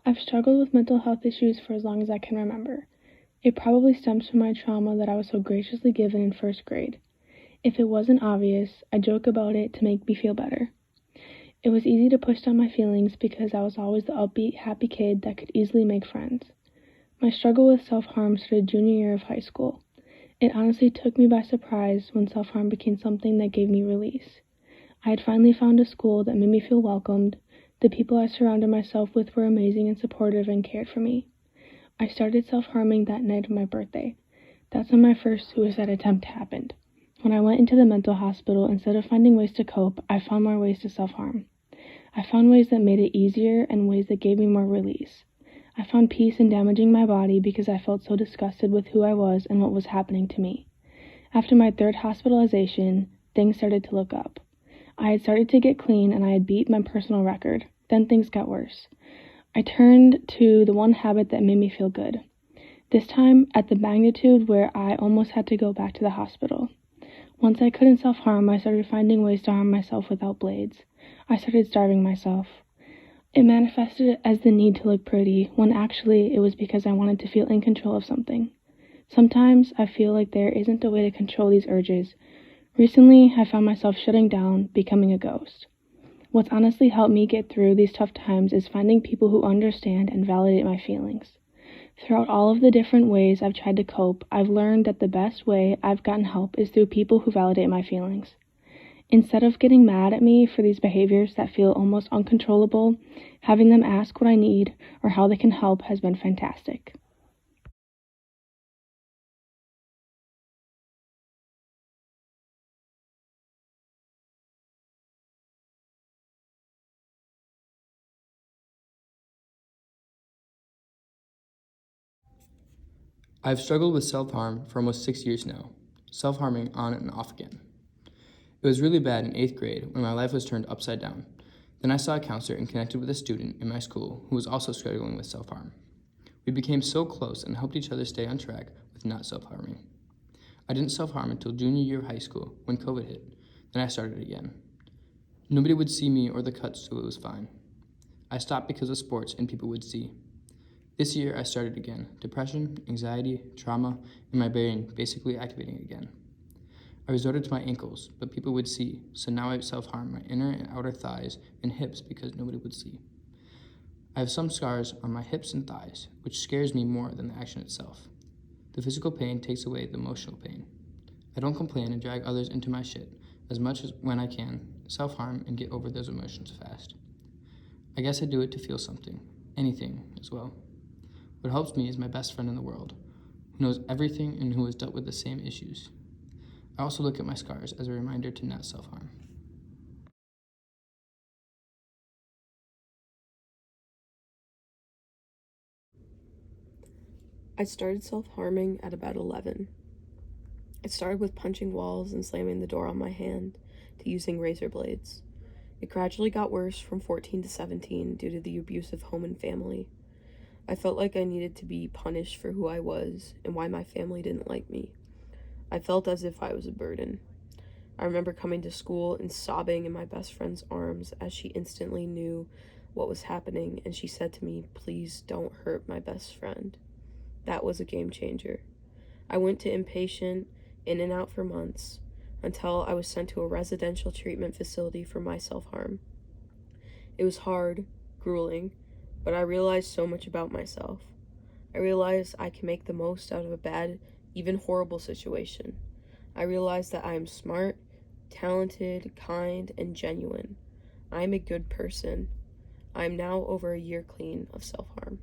I've struggled with mental health issues for as long as I can remember. It probably stems from my trauma that I was so graciously given in first grade. If it wasn't obvious, I joke about it to make me feel better. It was easy to push down my feelings because I was always the upbeat, happy kid that could easily make friends. My struggle with self-harm started junior year of high school. It honestly took me by surprise when self-harm became something that gave me release. I had finally found a school that made me feel welcomed. The people I surrounded myself with were amazing and supportive and cared for me. I started self-harming that night of my birthday. That's when my first suicide attempt happened. When I went into the mental hospital, instead of finding ways to cope, I found more ways to self-harm. I found ways that made it easier and ways that gave me more release. I found peace in damaging my body because I felt so disgusted with who I was and what was happening to me. After my third hospitalization, things started to look up. I had started to get clean and I had beat my personal record. Then things got worse. I turned to the one habit that made me feel good. This time at the magnitude where I almost had to go back to the hospital. Once I couldn't self-harm, I started finding ways to harm myself without blades. I started starving myself. It manifested as the need to look pretty, when actually it was because I wanted to feel in control of something. Sometimes I feel like there isn't a way to control these urges. Recently, I found myself shutting down, becoming a ghost. What's honestly helped me get through these tough times is finding people who understand and validate my feelings. Throughout all of the different ways I've tried to cope, I've learned that the best way I've gotten help is through people who validate my feelings. Instead of getting mad at me for these behaviors that feel almost uncontrollable, having them ask what I need or how they can help has been fantastic. I've struggled with self-harm for almost 6 years now, self-harming on and off again. It was really bad in 8th grade when my life was turned upside down. Then I saw a counselor and connected with a student in my school who was also struggling with self-harm. We became so close and helped each other stay on track with not self-harming. I didn't self-harm until junior year of high school when COVID hit. Then I started again. Nobody would see me or the cuts, so it was fine. I stopped because of sports and people would see. This year I started again. Depression, anxiety, trauma, and my brain basically activating again. I resorted to my ankles, but people would see, so now I self-harm my inner and outer thighs and hips because nobody would see. I have some scars on my hips and thighs, which scares me more than the action itself. The physical pain takes away the emotional pain. I don't complain and drag others into my shit as much as when I can, self-harm and get over those emotions fast. I guess I do it to feel something, anything as well. What helps me is my best friend in the world, who knows everything and who has dealt with the same issues. I also look at my scars as a reminder to not self-harm. I started self-harming at about 11. It started with punching walls and slamming the door on my hand to using razor blades. It gradually got worse from 14 to 17 due to the abusive home and family. I felt like I needed to be punished for who I was and why my family didn't like me. I felt as if I was a burden. I remember coming to school and sobbing in my best friend's arms as she instantly knew what was happening, and she said to me, "Please don't hurt my best friend." That was a game changer. I went to inpatient, in and out for months, until I was sent to a residential treatment facility for my self-harm. It was hard, grueling, but I realized so much about myself. I realized I can make the most out of a bad, even horrible situation. I realized that I am smart, talented, kind, and genuine. I am a good person. I am now over a year clean of self-harm.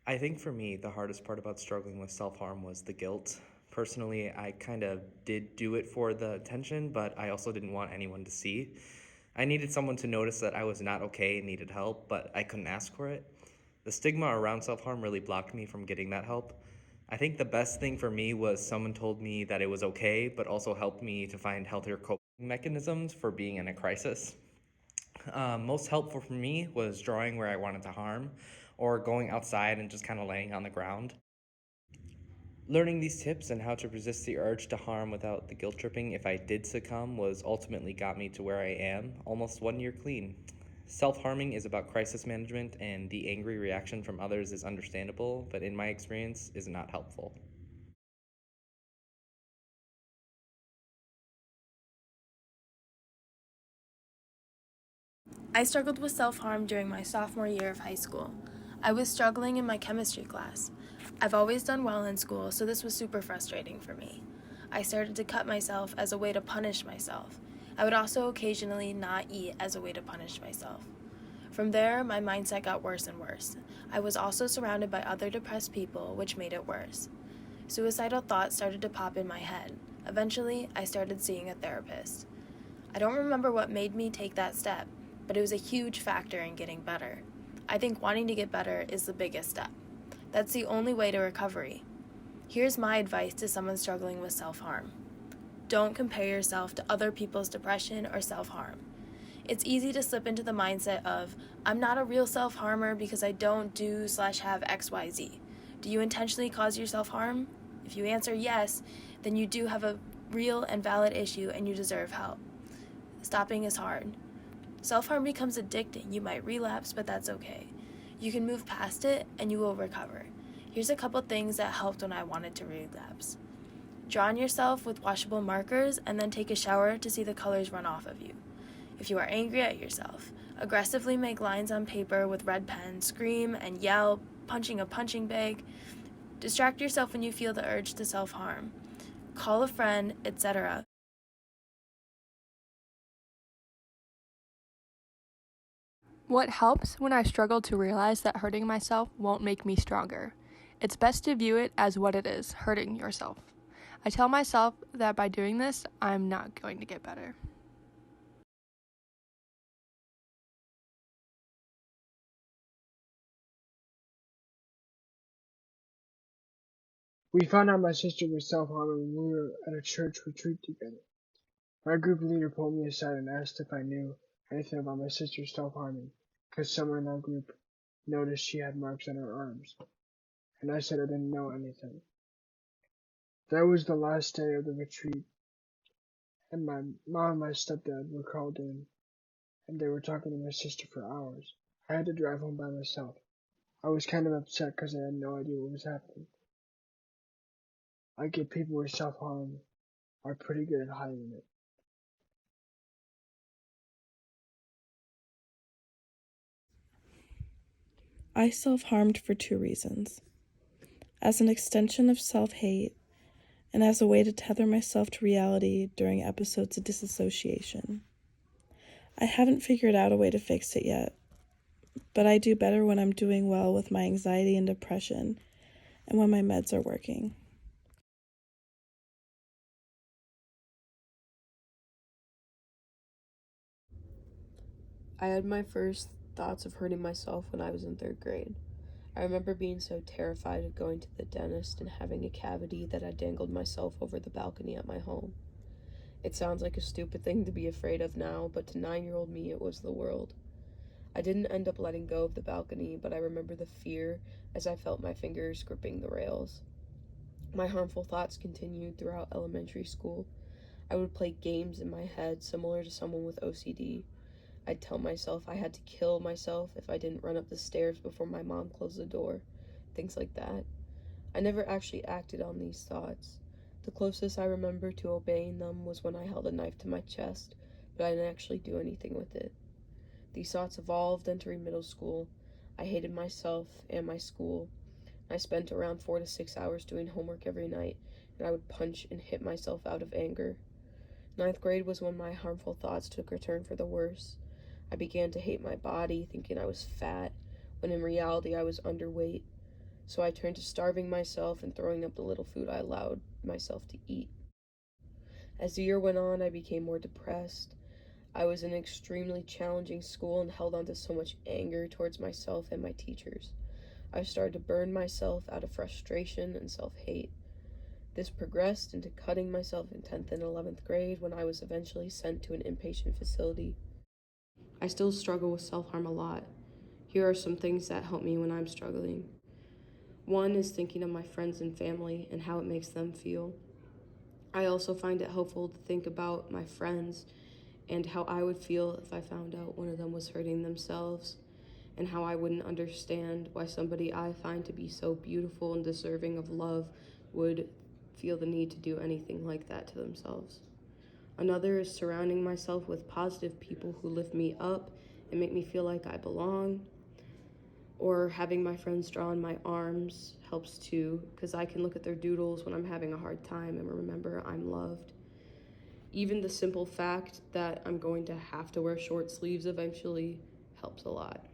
I think for me, the hardest part about struggling with self-harm was the guilt. Personally, I kind of did do it for the attention, but I also didn't want anyone to see. I needed someone to notice that I was not okay and needed help, but I couldn't ask for it. The stigma around self-harm really blocked me from getting that help. I think the best thing for me was someone told me that it was okay, but also helped me to find healthier coping mechanisms for being in a crisis. Most helpful for me was drawing where I wanted to harm or going outside and just kind of laying on the ground. Learning these tips and how to resist the urge to harm without the guilt tripping if I did succumb was ultimately got me to where I am, almost 1 year clean. Self-harming is about crisis management, and the angry reaction from others is understandable, but in my experience is not helpful. I struggled with self-harm during my sophomore year of high school. I was struggling in my chemistry class. I've always done well in school, so this was super frustrating for me. I started to cut myself as a way to punish myself. I would also occasionally not eat as a way to punish myself. From there, my mindset got worse and worse. I was also surrounded by other depressed people, which made it worse. Suicidal thoughts started to pop in my head. Eventually, I started seeing a therapist. I don't remember what made me take that step, but it was a huge factor in getting better. I think wanting to get better is the biggest step. That's the only way to recovery. Here's my advice to someone struggling with self-harm. Don't compare yourself to other people's depression or self-harm. It's easy to slip into the mindset of, I'm not a real self-harmer because I don't do/have XYZ. Do you intentionally cause yourself harm? If you answer yes, then you do have a real and valid issue and you deserve help. Stopping is hard. Self-harm becomes addicting. You might relapse, but that's okay. You can move past it and you will recover. Here's a couple things that helped when I wanted to relapse. Draw on yourself with washable markers and then take a shower to see the colors run off of you. If you are angry at yourself, aggressively make lines on paper with red pen, scream and yell, punching a punching bag. Distract yourself when you feel the urge to self-harm. Call a friend, etc. What helps when I struggle to realize that hurting myself won't make me stronger? It's best to view it as what it is, hurting yourself. I tell myself that by doing this, I'm not going to get better. We found out my sister was self-harming when we were at a church retreat together. My group leader pulled me aside and asked if I knew anything about my sister's self-harming, because someone in our group noticed she had marks on her arms, and I said I didn't know anything. That was the last day of the retreat, and my mom and my stepdad were called in, and they were talking to my sister for hours. I had to drive home by myself. I was kind of upset because I had no idea what was happening. I get people with self-harm are pretty good at hiding it. I self-harmed for 2 reasons. As an extension of self-hate, and as a way to tether myself to reality during episodes of disassociation. I haven't figured out a way to fix it yet, but I do better when I'm doing well with my anxiety and depression, and when my meds are working. I had my first thoughts of hurting myself when I was in 3rd grade. I remember being so terrified of going to the dentist and having a cavity that I dangled myself over the balcony at my home. It sounds like a stupid thing to be afraid of now, but to 9-year-old me it was the world. I didn't end up letting go of the balcony, but I remember the fear as I felt my fingers gripping the rails. My harmful thoughts continued throughout elementary school. I would play games in my head similar to someone with OCD. I'd tell myself I had to kill myself if I didn't run up the stairs before my mom closed the door. Things like that. I never actually acted on these thoughts. The closest I remember to obeying them was when I held a knife to my chest, but I didn't actually do anything with it. These thoughts evolved entering middle school. I hated myself and my school. I spent around 4 to 6 hours doing homework every night, and I would punch and hit myself out of anger. 9th grade was when my harmful thoughts took a turn for the worse. I began to hate my body, thinking I was fat, when in reality I was underweight. So I turned to starving myself and throwing up the little food I allowed myself to eat. As the year went on, I became more depressed. I was in an extremely challenging school and held on to so much anger towards myself and my teachers. I started to burn myself out of frustration and self-hate. This progressed into cutting myself in 10th and 11th grade when I was eventually sent to an inpatient facility. I still struggle with self-harm a lot. Here are some things that help me when I'm struggling. One is thinking of my friends and family and how it makes them feel. I also find it helpful to think about my friends and how I would feel if I found out one of them was hurting themselves, and how I wouldn't understand why somebody I find to be so beautiful and deserving of love would feel the need to do anything like that to themselves. Another is surrounding myself with positive people who lift me up and make me feel like I belong. Or having my friends draw on my arms helps too, because I can look at their doodles when I'm having a hard time and remember I'm loved. Even the simple fact that I'm going to have to wear short sleeves eventually helps a lot.